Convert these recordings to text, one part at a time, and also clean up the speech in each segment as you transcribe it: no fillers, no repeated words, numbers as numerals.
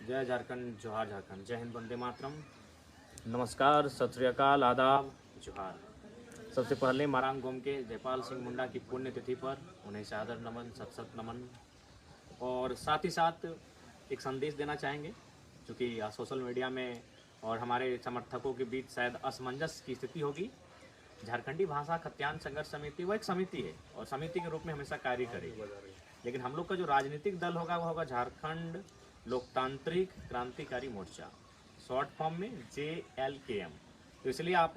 जय झारखंड, जोहार झारखंड, जय हिंद, वंदे मातरम। नमस्कार, सत श्री अकाल, आदाब, जोहार। सबसे पहले मारांग गोम के जयपाल सिंह मुंडा की पुण्यतिथि पर उन्हें सादर नमन, सत सत नमन। और साथ ही साथ एक संदेश देना चाहेंगे, क्योंकि सोशल मीडिया में और हमारे समर्थकों के बीच शायद असमंजस की स्थिति होगी। झारखंडी भाषा खत्यान संघर्ष समिति वो एक समिति है और समिति के रूप में हमेशा कार्य करेगी, लेकिन हम लोग का जो राजनीतिक दल होगा वो होगा झारखंड लोकतांत्रिक क्रांतिकारी मोर्चा, शॉर्ट फॉर्म में JLKM। तो इसलिए आप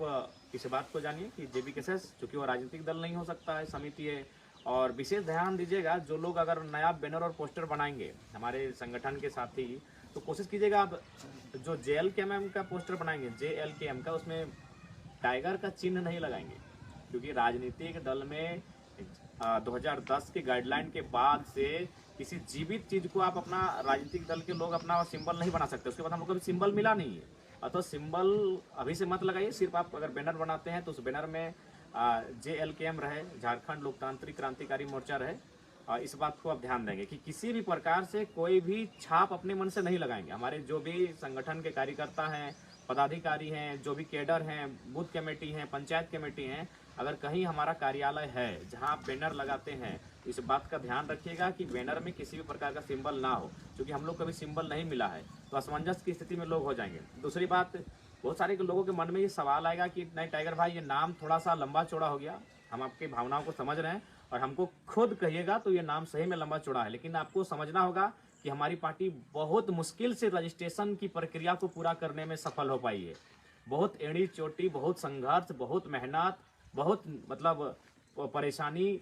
इस बात को जानिए कि JBKSS चूँकि वो राजनीतिक दल नहीं हो सकता है, समिति है। और विशेष ध्यान दीजिएगा, जो लोग अगर नया बैनर और पोस्टर बनाएंगे हमारे संगठन के साथी, तो कोशिश कीजिएगा आप जो JLKM का पोस्टर बनाएंगे, JLKM का, उसमें टाइगर का चिन्ह नहीं लगाएंगे, क्योंकि राजनीतिक दल में 2010 के गाइडलाइन के बाद से किसी जीवित चीज को आप अपना राजनीतिक दल के लोग अपना सिंबल नहीं बना सकते। उसके बाद हम लोग को भी सिंबल मिला नहीं है, अतः सिंबल अभी से मत लगाइए। सिर्फ आप अगर बैनर बनाते हैं तो उस बैनर में JLKM रहे, झारखंड लोकतांत्रिक क्रांतिकारी मोर्चा रहे। इस बात को आप ध्यान देंगे कि किसी भी प्रकार से कोई भी छाप अपने मन से नहीं लगाएंगे। हमारे जो भी संगठन के कार्यकर्ता हैं, पदाधिकारी हैं, जो भी कैडर हैं, बूथ कमेटी हैं, पंचायत कमेटी हैं, अगर कहीं हमारा कार्यालय है जहां आप बैनर लगाते हैं, तो इस बात का ध्यान रखिएगा कि बैनर में किसी भी प्रकार का सिंबल ना हो, क्योंकि हम लोग को भी सिंबल नहीं मिला है, तो असमंजस की स्थिति में लोग हो जाएंगे। दूसरी बात, बहुत सारे लोगों के मन में ये सवाल आएगा कि नहीं टाइगर भाई, ये नाम थोड़ा सा लंबा चौड़ा हो गया। हम आपकी भावनाओं को समझ रहे हैं और हमको खुद कहिएगा तो ये नाम सही में लंबा चौड़ा है, लेकिन आपको समझना होगा कि हमारी पार्टी बहुत मुश्किल से रजिस्ट्रेशन की प्रक्रिया को पूरा करने में सफल हो पाई है। बहुत एड़ी चोटी, बहुत संघर्ष, बहुत मेहनत, बहुत मतलब परेशानी,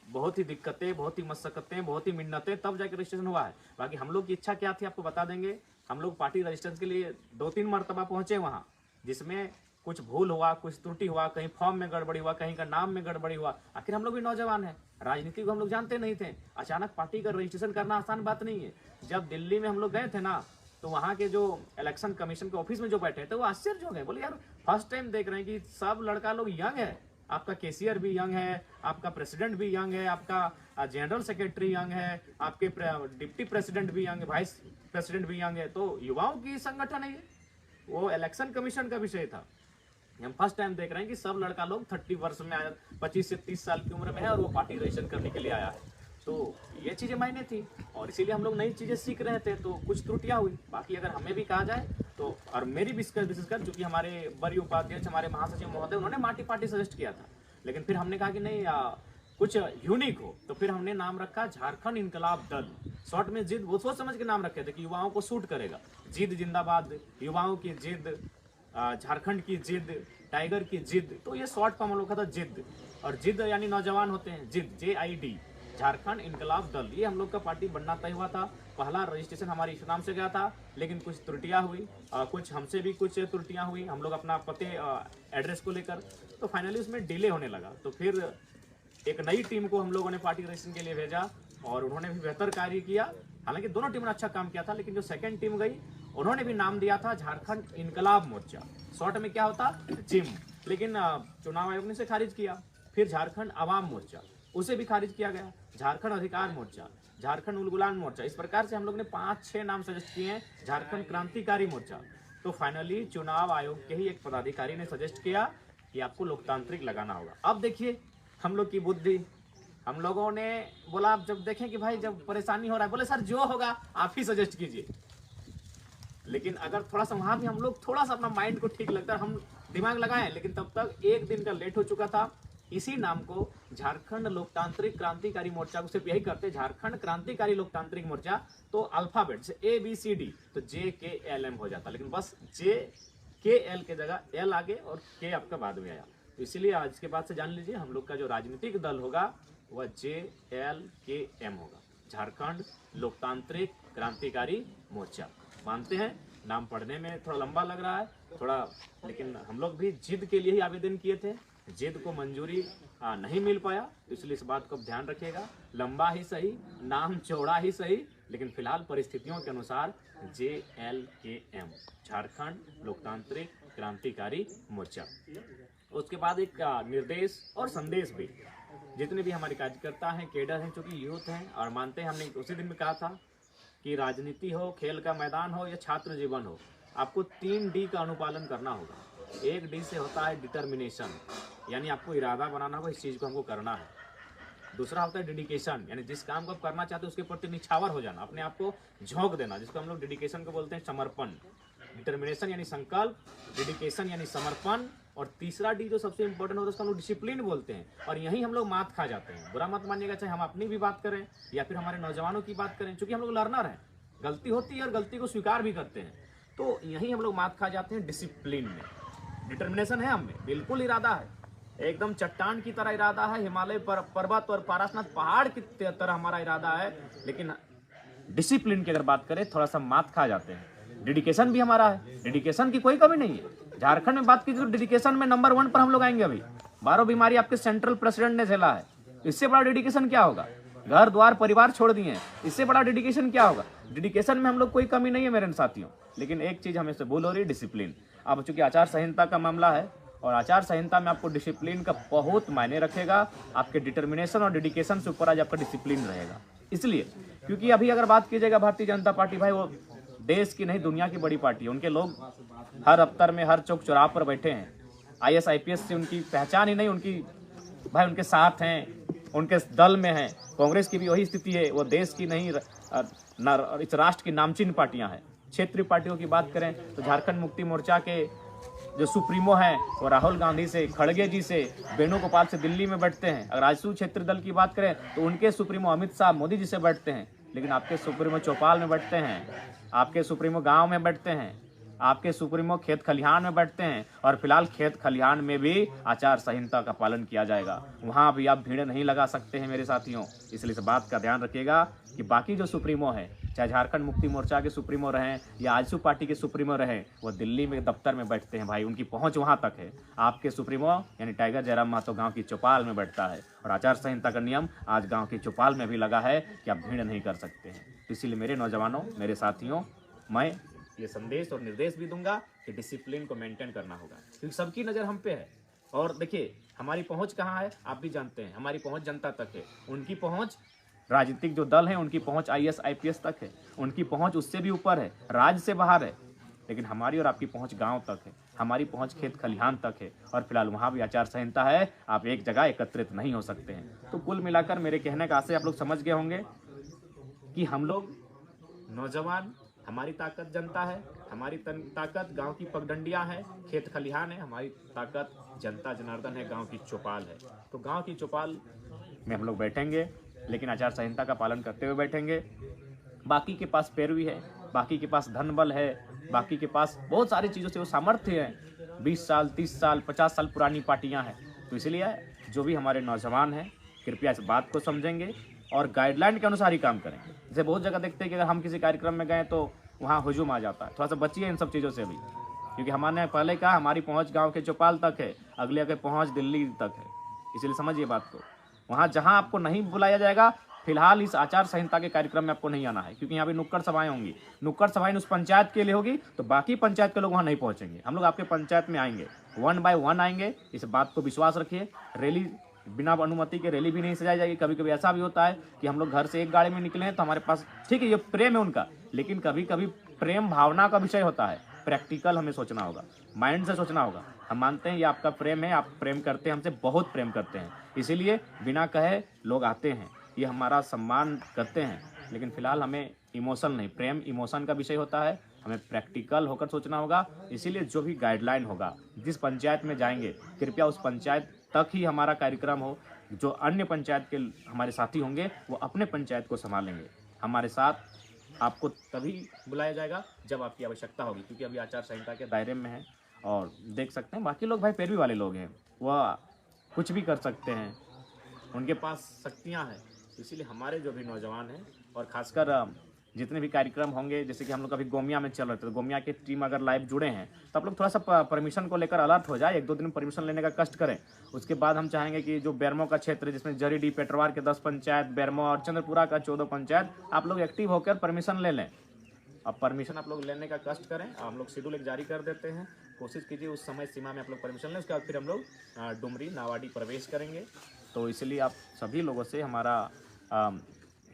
बहुत ही दिक्कतें, बहुत ही मशक्कतें, बहुत ही मिन्नतें, तब जाकर रजिस्ट्रेशन हुआ है। बाकी हम लोग की इच्छा क्या थी आपको बता देंगे। हम लोग पार्टी रजिस्ट्रेशन के लिए 2-3 मरतबा पहुंचे वहाँ, जिसमें कुछ भूल हुआ, कुछ त्रुटि हुआ, कहीं फॉर्म में गड़बड़ी हुआ, कहीं का नाम में गड़बड़ी हुआ। आखिर हम लोग भी नौजवान हैं, राजनीति को हम लोग जानते नहीं थे। अचानक पार्टी का रजिस्ट्रेशन करना आसान बात नहीं है। जब दिल्ली में हम लोग गए थे ना, तो वहाँ के जो इलेक्शन कमीशन के ऑफिस में जो बैठे थे वो आश्चर्य हो गए, बोले यार फर्स्ट टाइम देख रहे हैं कि सब लड़का लोग यंग है। आपका केसीआर भी यंग है, आपका प्रेसिडेंट भी यंग है, आपका जनरल सेक्रेटरी यंग है, आपके डिप्टी प्रेसिडेंट भी यंग है, वाइस प्रेसिडेंट भी यंग है। तो युवाओं की संगठन है ये, वो इलेक्शन कमीशन का विषय था। हम फर्स्ट टाइम देख रहे हैं कि सब लड़का लोग 30 वर्ष में आया, 25 से 30 साल की उम्र में है और वो पार्टी रजिस्ट्रेशन करने के लिए आया है। तो ये चीज़ें मायने थी और इसीलिए हम लोग नई चीज़ें सीख रहे थे, तो कुछ त्रुटियां हुई। बाकी अगर हमें भी कहा जाए तो, और मेरी विशेषकर चूंकि हमारे बड़ी उपाध्यक्ष, हमारे महासचिव महोदय, उन्होंने माटी पार्टी सजेस्ट किया था, लेकिन फिर हमने कहा कि नहीं कुछ यूनिक हो, तो फिर हमने नाम रखा झारखंड इनकलाब दल, शॉर्ट में जिद। वो सोच समझ के नाम रखे थे कि युवाओं को सूट करेगा। जिद जिंदाबाद, युवाओं की जिद, झारखंड की जिद, टाइगर की जिद, तो ये शॉर्ट फॉर्म हम लोग का था जिद। और जिद यानी नौजवान होते हैं, जिद, JID, झारखंड इनकलाब दल, ये हम लोग का पार्टी बनना तय हुआ था। पहला रजिस्ट्रेशन हमारे इस नाम से गया था, लेकिन कुछ त्रुटियां हुई, कुछ हमसे भी कुछ त्रुटियां हुई, हम लोग अपना पते एड्रेस को लेकर, तो फाइनली उसमें डिले होने लगा। तो फिर एक नई टीम को हम लोगों ने पार्टी रजिस्ट्रेशन के लिए भेजा और उन्होंने भी बेहतर कार्य किया। हालांकि दोनों टीमों ने अच्छा काम किया था, लेकिन जो सेकंड टीम गई उन्होंने भी नाम दिया था झारखंड इनकलाब मोर्चा, शॉर्ट में क्या होता, जिम, लेकिन चुनाव आयोग ने इसे खारिज किया। फिर झारखंड अवाम मोर्चा, उसे भी खारिज किया गया। झारखंड अधिकार मोर्चा, झारखंड उलगुलान मोर्चा, इस प्रकार से हम लोग ने 5-6 नाम सजेस्ट किए हैं, झारखंड क्रांतिकारी मोर्चा। तो फाइनली चुनाव आयोग के ही एक पदाधिकारी ने सजेस्ट किया कि आपको लोकतांत्रिक लगाना होगा। अब देखिए हम लोग की बुद्धि, हम लोगों ने बोला, आप जब देखें कि भाई जब परेशानी हो रहा है, बोले सर जो होगा आप ही सजेस्ट कीजिए। लेकिन अगर थोड़ा सा वहां भी हम लोग थोड़ा सा अपना माइंड को ठीक लगता है, हम दिमाग लगाएं, लेकिन तब तक एक दिन का लेट हो चुका था। इसी नाम को झारखंड लोकतांत्रिक क्रांतिकारी मोर्चा को सिर्फ यही करते, झारखंड क्रांतिकारी लोकतांत्रिक मोर्चा, तो अल्फाबेट से ABCD, तो JKLM हो जाता, लेकिन बस JKL के जगह L आगे और K आपका बाद में आया। तो इसीलिए आज के बाद से जान लीजिए, हम लोग का जो राजनीतिक दल होगा वह JLKM होगा, झारखंड लोकतांत्रिक क्रांतिकारी मोर्चा। मानते हैं नाम पढ़ने में थोड़ा लंबा लग रहा है थोड़ा, लेकिन हम लोग भी जिद के लिए ही आवेदन किए थे, जिद को मंजूरी नहीं मिल पाया, तो इसलिए इस बात को ध्यान रखिएगा। लंबा ही सही, नाम चौड़ा ही सही, लेकिन फिलहाल परिस्थितियों के अनुसार JLKM, झारखंड लोकतांत्रिक क्रांतिकारी मोर्चा। उसके बाद एक निर्देश और संदेश भी, जितने भी हमारे कार्यकर्ता हैं, केडर हैं, चूंकि यूथ हैं और मानते हैं, हमने उसी दिन में कहा था कि राजनीति हो, खेल का मैदान हो या छात्र जीवन हो, आपको 3D का अनुपालन करना होगा। 1D से होता है डिटर्मिनेशन, यानी आपको इरादा बनाना होगा, इस चीज़ को हमको करना है। दूसरा होता है डेडिकेशन, यानी जिस काम को आप करना चाहते हो उसके प्रति निछावर हो जाना, अपने आप को झोंक देना, जिसको हम लोग डेडिकेशन को बोलते हैं समर्पण। डिटर्मिनेशन यानी संकल्प, डेडिकेशन यानी समर्पण, और तीसरा डी जो सबसे इंपॉर्टेंट होता है उसको हम लोग डिसिप्लिन बोलते हैं। और यही हम लोग मात खा जाते हैं। बुरा मत मानिएगा, चाहे हम अपनी भी बात करें या फिर हमारे नौजवानों की बात करें, क्योंकि हम लोग लर्नर हैं, गलती होती है और गलती को स्वीकार भी करते हैं, तो यही हम लोग मात खा जाते हैं डिसिप्लिन में। डिटर्मिनेशन है हमें, बिल्कुल इरादा है, एकदम चट्टान की तरह इरादा है, हिमालय पर्वत और पारसनाथ पहाड़ की तरह हमारा इरादा है, लेकिन डिसिप्लिन की अगर बात करें थोड़ा सा मात खा जाते हैं। डेडिकेशन भी हमारा है, डेडिकेशन की कोई कमी नहीं है। झारखंड में बात कीजिए तो डेडिकेशन में नंबर 1 पर हम लोग आएंगे। अभी 12 बीमारी आपके सेंट्रल प्रेसिडेंट ने झेला है, इससे बड़ा डेडिकेशन क्या होगा? घर द्वार परिवार छोड़ दिए हैं, इससे बड़ा डेडिकेशन क्या होगा? डेडिकेशन में हम लोग कोई कमी नहीं है मेरे साथियों, लेकिन एक चीज हमें से भूल हो रही है, डिसिप्लिन। अब चूंकि आचार संहिता का मामला है और आचार संहिता में आपको डिसिप्लिन का बहुत मायने रखेगा। आपके डिटर्मिनेशन और डेडिकेशन से ऊपर आज आपका डिसिप्लिन रहेगा। इसलिए क्योंकि अभी अगर बात कीजिएगा भारतीय जनता पार्टी, भाई वो देश की नहीं दुनिया की बड़ी पार्टी है। उनके लोग हर दफ्तर में हर चौक चौराहे पर बैठे हैं। IAS IPS से उनकी पहचान ही नहीं, उनकी भाई उनके साथ हैं, उनके दल में हैं। कांग्रेस की भी वही स्थिति है, वो देश की नहीं इस राष्ट्र की नामचीन पार्टियां हैं। क्षेत्रीय पार्टियों की बात करें तो झारखंड मुक्ति मोर्चा के जो सुप्रीमो हैं वो राहुल गांधी से, खड़गे जी से, वेणुगोपाल से दिल्ली में बैठते हैं। अगर राजसू क्षेत्र दल की बात करें तो उनके सुप्रीमो अमित शाह मोदी जी से बैठते हैं, लेकिन आपके सुप्रीमो चौपाल में बैठते हैं, आपके सुप्रीमो गांव में बैठते हैं, आपके सुप्रीमो खेत खलिहान में बैठते हैं। और फिलहाल खेत खलिहान में भी आचार संहिता का पालन किया जाएगा, वहां भी आप भीड़ नहीं लगा सकते हैं मेरे साथियों। इसलिए इस बात का ध्यान रखिएगा कि बाकी जो सुप्रीमो है, चाहे झारखंड मुक्ति मोर्चा के सुप्रीमो रहें या आजसू पार्टी के सुप्रीमो रहें, वो दिल्ली में दफ्तर में बैठते हैं। भाई उनकी पहुंच वहां तक है। आपके सुप्रीमो यानी टाइगर जयराम महतो गांव की चौपाल में बैठता है, और आचार संहिता का नियम आज गांव की चौपाल में भी लगा है कि आप भीड़ नहीं कर सकते हैं। इसीलिए मेरे नौजवानों, मेरे साथियों, मैं ये संदेश और निर्देश भी दूंगा कि डिसिप्लिन को मेंटेन करना होगा, क्योंकि सबकी नज़र हम पे है। और देखिए हमारी पहुंच कहाँ है, आप भी जानते हैं, हमारी पहुंच जनता तक है। उनकी पहुंच राजनीतिक जो दल है उनकी पहुंच IAS IPS तक है, उनकी पहुंच उससे भी ऊपर है, राज्य से बाहर है। लेकिन हमारी और आपकी पहुंच गांव तक है, हमारी पहुंच खेत खलिहान तक है, और फिलहाल वहां भी आचार संहिता है, आप एक जगह एकत्रित नहीं हो सकते हैं। तो कुल मिलाकर मेरे कहने का आशय आप लोग समझ गए होंगे कि हम लोग नौजवान, हमारी ताकत जनता है, हमारी ताकत गांव की पगडंडियां है, खेत खलिहान है, हमारी ताकत जनता जनार्दन है, गांव की चौपाल है। तो गांव की चौपाल में हम लोग बैठेंगे, लेकिन आचार संहिता का पालन करते हुए बैठेंगे। बाकी के पास पैरवी है, बाकी के पास धन बल है, बाकी के पास बहुत सारी चीज़ों से वो सामर्थ्य है। 20 साल 30 साल 50 साल पुरानी पार्टियां हैं। तो इसलिए जो भी हमारे नौजवान हैं कृपया इस बात को समझेंगे और गाइडलाइन के अनुसार ही काम करेंगे। जैसे बहुत जगह देखते हैं कि अगर हम किसी कार्यक्रम में गए तो वहाँ हुजूम आ जाता है। थोड़ा सा बचिए इन सब चीज़ों से भी, क्योंकि हमारे पहले कहा हमारी पहुँच गाँव के चौपाल तक है, अगले के पहुँच दिल्ली तक है। इसलिए समझिए बात को। वहाँ जहाँ आपको नहीं बुलाया जाएगा, फिलहाल इस आचार संहिता के कार्यक्रम में आपको नहीं आना है, क्योंकि यहाँ पे नुक्कड़ सभाएं होंगी। नुक्कड़ सभाएं उस पंचायत के लिए होगी, तो बाकी पंचायत के लोग वहाँ नहीं पहुँचेंगे। हम लोग आपके पंचायत में आएंगे, 1 by 1 आएंगे। इस बात को विश्वास रखिए। रैली बिना अनुमति के रैली भी नहीं सजाई जाएगी। कभी कभी ऐसा भी होता है कि हम लोग घर से एक गाड़ी में निकले हैं तो हमारे पास, ठीक है ये प्रेम है उनका, लेकिन कभी कभी प्रेम भावना का विषय होता है। प्रैक्टिकल हमें सोचना होगा, माइंड से सोचना होगा। हम मानते हैं ये आपका प्रेम है, आप प्रेम करते हैं, हमसे बहुत प्रेम करते हैं, इसीलिए बिना कहे लोग आते हैं, ये हमारा सम्मान करते हैं। लेकिन फिलहाल हमें इमोशन नहीं, प्रेम इमोशन का विषय होता है, हमें प्रैक्टिकल होकर सोचना होगा। इसीलिए जो भी गाइडलाइन होगा, जिस पंचायत में जाएंगे कृपया उस पंचायत तक ही हमारा कार्यक्रम हो। जो अन्य पंचायत के हमारे साथी होंगे वो अपने पंचायत को संभालेंगे। हमारे साथ आपको तभी बुलाया जाएगा जब आपकी आवश्यकता होगी, क्योंकि अभी आचार संहिता के दायरे में है। और देख सकते हैं बाकी लोग भाई पैरवी वाले लोग हैं, वह कुछ भी कर सकते हैं, उनके पास शक्तियाँ हैं। इसीलिए हमारे जो भी नौजवान हैं और खासकर जितने भी कार्यक्रम होंगे, जैसे कि हम लोग अभी गोमिया में चल रहे थे, तो गोमिया की टीम अगर लाइव जुड़े हैं तो आप लोग थोड़ा सा परमिशन को लेकर अलर्ट हो जाए, 1-2 दिन परमिशन लेने का कष्ट करें। उसके बाद हम चाहेंगे कि जो बेरमो का क्षेत्र है, जिसमें जरीडी पेटरवार के 10 पंचायत, बेरमो और चंद्रपुरा का 14 पंचायत, आप लोग एक्टिव होकर परमिशन ले लें। अब परमिशन आप लोग लेने का कष्ट करें, हम लोग शेड्यूल एक जारी कर देते हैं, कोशिश कीजिए उस समय सीमा में आप लोग परमिशन लें। उसके बाद फिर हम लोग डुमरी नावाडी प्रवेश करेंगे। तो इसलिए आप सभी लोगों से हमारा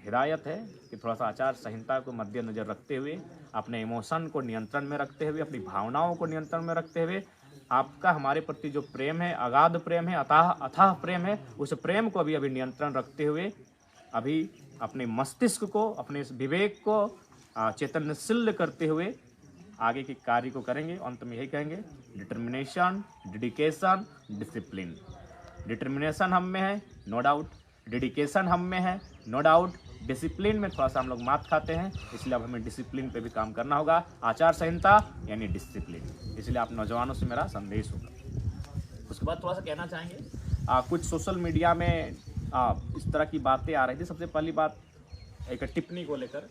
हिदायत है कि थोड़ा सा आचार संहिता को मद्देनजर रखते हुए, अपने इमोशन को नियंत्रण में रखते हुए, अपनी भावनाओं को नियंत्रण में रखते हुए, आपका हमारे प्रति जो प्रेम है, अगाध प्रेम है, अथाह प्रेम है, उस प्रेम को अभी नियंत्रण रखते हुए अभी अपने मस्तिष्क को, अपने इस विवेक को चैतन्यशील करते हुए आगे के कार्य को करेंगे। अंत में यही कहेंगे, डिटर्मिनेशन, डेडिकेशन, डिसिप्लिन। डिटर्मिनेशन हम में है, नो डाउट। डेडिकेशन हम में है, नो डाउट। डिसिप्लिन में थोड़ा सा हम लोग मात खाते हैं, इसलिए अब हमें डिसिप्लिन पे भी काम करना होगा। आचार संहिता यानी डिसिप्लिन, इसलिए आप नौजवानों से मेरा संदेश होगा। उसके बाद थोड़ा सा कहना चाहेंगे, कुछ सोशल मीडिया में इस तरह की बातें आ रही थी। सबसे पहली बात, एक टिप्पणी को लेकर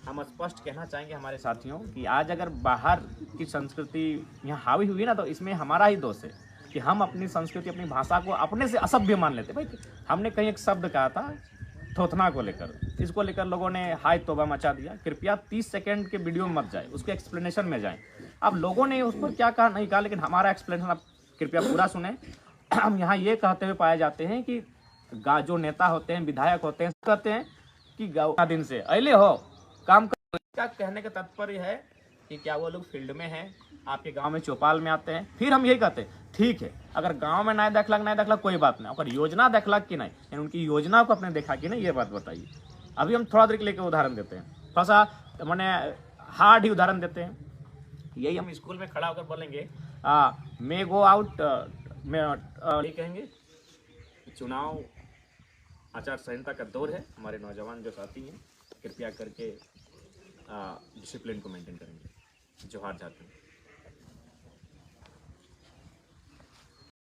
हम स्पष्ट कहना चाहेंगे हमारे साथियों कि आज अगर बाहर की संस्कृति यहाँ हावी हुई ना, तो इसमें हमारा ही दोष है कि हम अपनी संस्कृति, अपनी भाषा को अपने से असभ्य मान लेते। भाई हमने कहीं एक शब्द कहा था थोथना को लेकर, इसको लेकर लोगों ने हाय तौबा मचा दिया। कृपया 30 सेकंड के वीडियो में मत जाए, उसके एक्सप्लेनेशन में जाएं। अब लोगों ने उस पर क्या कहा नहीं कहा, लेकिन हमारा एक्सप्लेनेशन आप कृपया पूरा सुने। हम यहाँ ये कहते हुए पाए जाते हैं कि जो नेता होते हैं, विधायक होते हैं, कहते हैं कि गाँव दिन से अले हो काम कर। क्या कहने का तात्पर्य है कि क्या वो लोग फील्ड में हैं, आपके गांव में चौपाल में आते हैं। फिर हम यही कहते हैं, ठीक है, अगर गांव में नहीं देखलक कोई बात नहीं, अगर योजना देखलक कि नहीं, यानी उनकी योजना को आपने देखा कि नहीं, ये बात बताइए। अभी हम थोड़ा देर के लेकर उदाहरण देते हैं, थोड़ा सा मैंने हार्ड ही उदाहरण देते हैं। यही हम स्कूल में खड़ा होकर बोलेंगे, मे गो आउट, ये कहेंगे चुनाव आचार संहिता का दौर है। हमारे नौजवान जो साथी हैं, कृपया करके डिसिप्लिन को मेंटेन करेंगे। जोहार झारखंड।